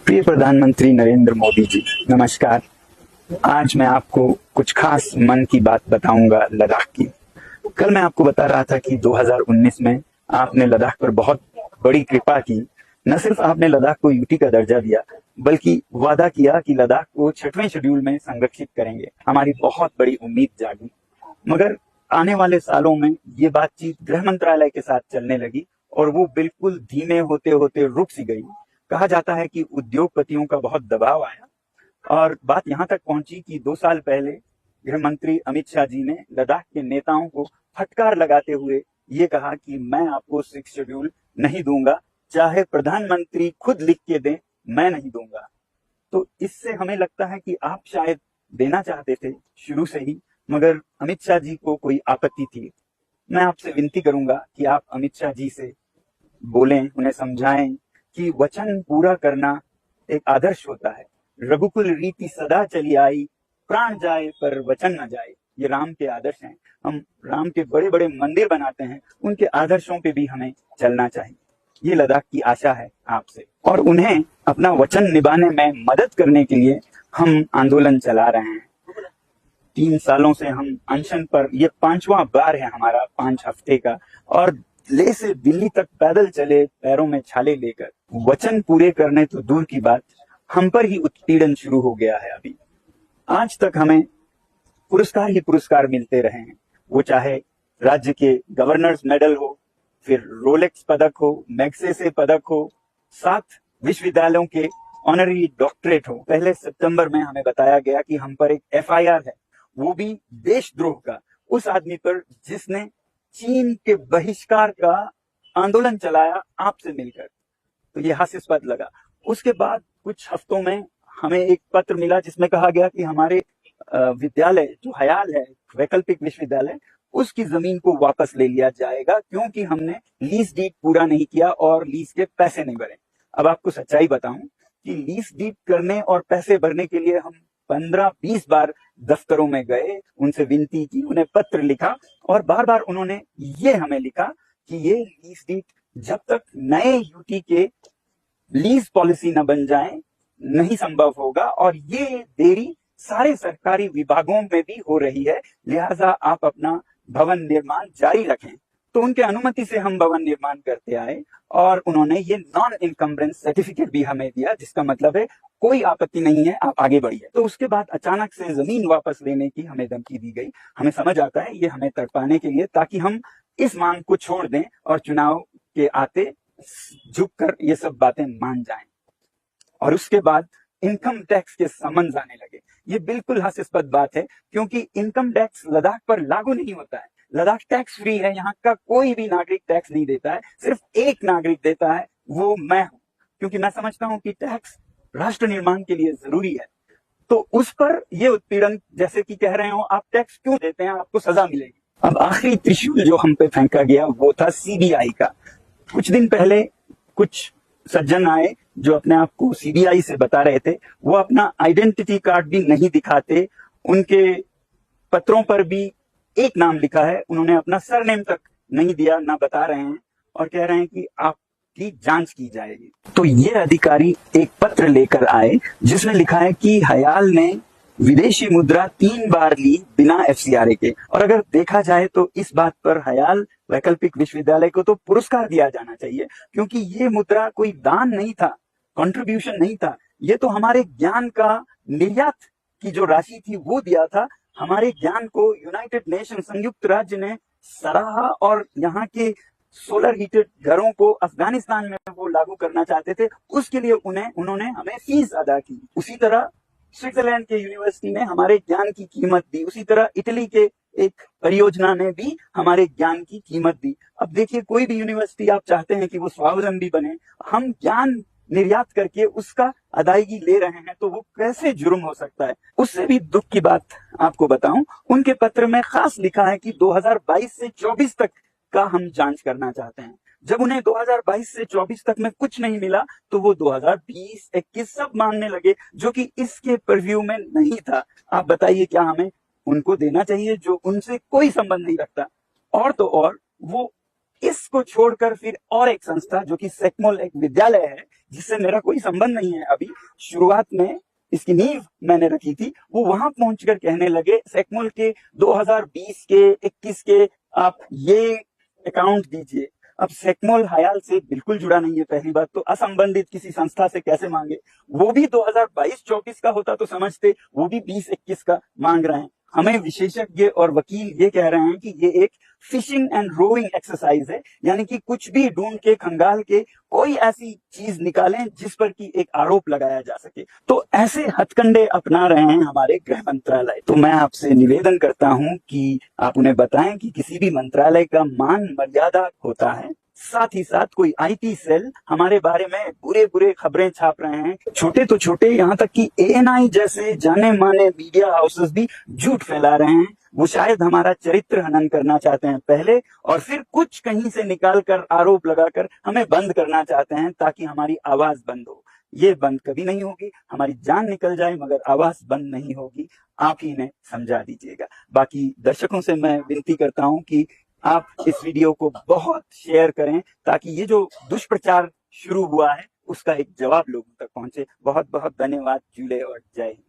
प्रिय प्रधानमंत्री नरेंद्र मोदी जी, नमस्कार। आज मैं आपको कुछ खास मन की बात बताऊंगा लद्दाख की। कल मैं आपको बता रहा था कि 2019 में आपने लद्दाख पर बहुत बड़ी कृपा की। न सिर्फ आपने लद्दाख को यूटी का दर्जा दिया, बल्कि वादा किया कि लद्दाख को 6वें शेड्यूल में संरक्षित करेंगे। हमारी बहुत बड़ी उम्मीद जागी, मगर आने वाले सालों में ये बातचीत गृह मंत्रालय के साथ चलने लगी और वो बिल्कुल धीमे होते होते रुक सी गई। कहा जाता है कि उद्योगपतियों का बहुत दबाव आया और बात यहाँ तक पहुंची कि 2 साल पहले गृह मंत्री अमित शाह जी ने लद्दाख के नेताओं को फटकार लगाते हुए ये कहा कि मैं आपको 6 शेड्यूल नहीं दूंगा, चाहे प्रधानमंत्री खुद लिख के दें, मैं नहीं दूंगा। तो इससे हमें लगता है कि आप शायद देना चाहते थे शुरू से ही, मगर अमित शाह जी को कोई आपत्ति थी। मैं आपसे विनती करूंगा कि आप अमित शाह जी से बोलें, उन्हें समझाएं कि वचन पूरा करना एक आदर्श होता है। रघुकुल रीति सदा चली आई, प्राण जाए पर वचन न जाए। ये राम के आदर्श हैं। हम राम के बड़े बड़े मंदिर बनाते हैं, उनके आदर्शों पे भी हमें चलना चाहिए। ये लद्दाख की आशा है आपसे, और उन्हें अपना वचन निभाने में मदद करने के लिए हम आंदोलन चला रहे हैं। 3 सालों से हम अनशन पर, ये 5वां बार है हमारा 5 हफ्ते का, और ले से दिल्ली तक पैदल चले, पैरों में छाले लेकर। वचन पूरे करने तो दूर की बात, हम पर ही उत्पीड़न शुरू हो गया है। अभी आज तक हमें पुरस्कार ही पुरस्कार मिलते रहे हैं, वो चाहे राज्य के गवर्नर्स मेडल हो, फिर रोलेक्स पदक हो, मैग्सेसे पदक हो, 7 विश्वविद्यालयों के ऑनररी डॉक्टरेट हो। पहले सितंबर में हमें बताया गया कि हम पर एक FIR है, वो भी देशद्रोह का, उस आदमी पर जिसने चीन के बहिष्कार का आंदोलन चलाया आपसे मिलकर। तो ये हास्यास्पद लगा। उसके बाद कुछ हफ्तों में हमें एक पत्र मिला जिसमें कहा गया कि हमारे विद्यालय जो हयाल है, वैकल्पिक विश्वविद्यालय, उसकी जमीन को वापस ले लिया जाएगा क्योंकि हमने लीज डीड पूरा नहीं किया और लीज के पैसे नहीं भरे। अब आपको सच्चाई बताऊं कि लीज डीड करने और पैसे भरने के लिए हम 15-20 बार दफ्तरों में गए, उनसे विनती की, उन्हें पत्र लिखा, और बार बार उन्होंने ये हमें लिखा कि ये लीज डीड जब तक नए यूटी के लीज पॉलिसी न बन जाए नहीं संभव होगा, और ये देरी सारे सरकारी विभागों में भी हो रही है, लिहाजा आप अपना भवन निर्माण जारी रखें। तो उनके अनुमति से हम भवन निर्माण करते आए, और उन्होंने ये नॉन इनकम्बरेंस सर्टिफिकेट भी हमें दिया, जिसका मतलब है कोई आपत्ति नहीं है, आप आगे बढ़िए। तो उसके बाद अचानक से जमीन वापस लेने की हमें धमकी दी गई। हमें समझ आता है ये हमें तड़पाने के लिए, ताकि हम इस मांग को छोड़ दें और चुनाव के आते झुककर ये सब बातें मान जाएं। और उसके बाद इनकम टैक्स के समन्स आने लगे। ये बिल्कुल हास्यास्पद बात है, क्योंकि इनकम टैक्स लद्दाख पर लागू नहीं होता है। लद्दाख टैक्स फ्री है, यहाँ का कोई भी नागरिक टैक्स नहीं देता है, सिर्फ एक नागरिक देता है, वो मैं हूं, क्योंकि मैं समझता हूं कि टैक्स राष्ट्र निर्माण के लिए जरूरी है। तो उस पर ये उत्पीड़न, जैसे कि कह रहे हो आप टैक्स क्यों देते हैं, आपको सजा मिलेगी। अब आखिरी त्रिशूल जो हम पे फेंका गया वो था CBI का। कुछ दिन पहले कुछ सज्जन आए जो अपने आप को CBI से बता रहे थे, वो अपना आइडेंटिटी कार्ड भी नहीं दिखाते, उनके पत्रों पर भी एक नाम लिखा है, उन्होंने अपना सरनेम तक नहीं दिया, ना बता रहे हैं, और कह रहे हैं कि आपकी जांच की जाएगी। तो ये अधिकारी एक पत्र लेकर आए जिसमें लिखा है कि हयाल ने विदेशी मुद्रा 3 बार ली बिना FCRA के। और अगर देखा जाए तो इस बात पर हयाल वैकल्पिक विश्वविद्यालय को तो पुरस्कार दिया जाना चाहिए, क्योंकि ये मुद्रा कोई दान नहीं था, कंट्रीब्यूशन नहीं था, ये तो हमारे ज्ञान का निर्यात की जो राशि थी वो दिया था। हमारे ज्ञान को यूनाइटेड नेशन, संयुक्त राज्य ने सराहा, और यहाँ के सोलर हीटेड घरों को अफगानिस्तान में वो लागू करना चाहते थे, उसके लिए उन्होंने हमें फीस अदा की। उसी तरह स्विट्जरलैंड के यूनिवर्सिटी ने हमारे ज्ञान की कीमत दी, उसी तरह इटली के एक परियोजना ने भी हमारे ज्ञान की कीमत दी। अब देखिए, कोई भी यूनिवर्सिटी आप चाहते हैं कि वो स्वावलंबी बने, हम ज्ञान निर्यात करके उसका अदायगी ले रहे हैं, तो वो कैसे जुर्म हो सकता है। उससे भी दुख की बात आपको बताऊं, उनके पत्र में खास लिखा है कि 2022 से 24 तक का हम जांच करना चाहते हैं। जब उन्हें 2022 से 24 तक में कुछ नहीं मिला, तो वो 2020-21 सब मांगने लगे, जो कि इसके परव्यू में नहीं था। आप बताइए, क्या हमें उनको देना चाहिए जो उनसे कोई संबंध नहीं रखता? और तो और वो इसको छोड़कर फिर और एक संस्था जो कि सेक्मोल एक विद्यालय है जिससे मेरा कोई संबंध नहीं है अभी, शुरुआत में इसकी नींव मैंने रखी थी, वो वहां पहुंचकर कहने लगे सेकमोल के 2020 के 21 के आप ये अकाउंट दीजिए। अब सेकमोल हयाल से बिल्कुल जुड़ा नहीं है, पहली बात तो असंबंधित किसी संस्था से कैसे मांगे, वो भी 2022-24 का होता तो समझते, वो भी 20-21 का मांग रहे हैं। हमें विशेषज्ञ और वकील ये कह रहे हैं कि ये एक फिशिंग एंड रोइंग एक्सरसाइज है, यानी कि कुछ भी ढूंढ के खंगाल के कोई ऐसी चीज निकालें जिस पर कि एक आरोप लगाया जा सके। तो ऐसे हथकंडे अपना रहे हैं हमारे गृह मंत्रालय। तो मैं आपसे निवेदन करता हूं कि आप उन्हें बताएं कि किसी भी मंत्रालय का मान मर्यादा होता है। साथ ही साथ कोई आईटी सेल हमारे बारे में बुरे बुरे खबरें छाप रहे हैं, छोटे तो छोटे, यहाँ तक कि एएनआई जैसे जाने माने मीडिया हाउसेस भी झूठ फैला रहे हैं। वो शायद हमारा चरित्र हनन करना चाहते हैं पहले, और फिर कुछ कहीं से निकाल कर आरोप लगाकर हमें बंद करना चाहते हैं ताकि हमारी आवाज बंद हो। ये बंद कभी नहीं होगी, हमारी जान निकल जाए मगर आवाज बंद नहीं होगी। आप ही इन्हें समझा दीजिएगा। बाकी दर्शकों से मैं विनती करता हूं कि आप इस वीडियो को बहुत शेयर करें ताकि ये जो दुष्प्रचार शुरू हुआ है उसका एक जवाब लोगों तक पहुंचे। बहुत बहुत धन्यवाद। जूले और जय हिंद।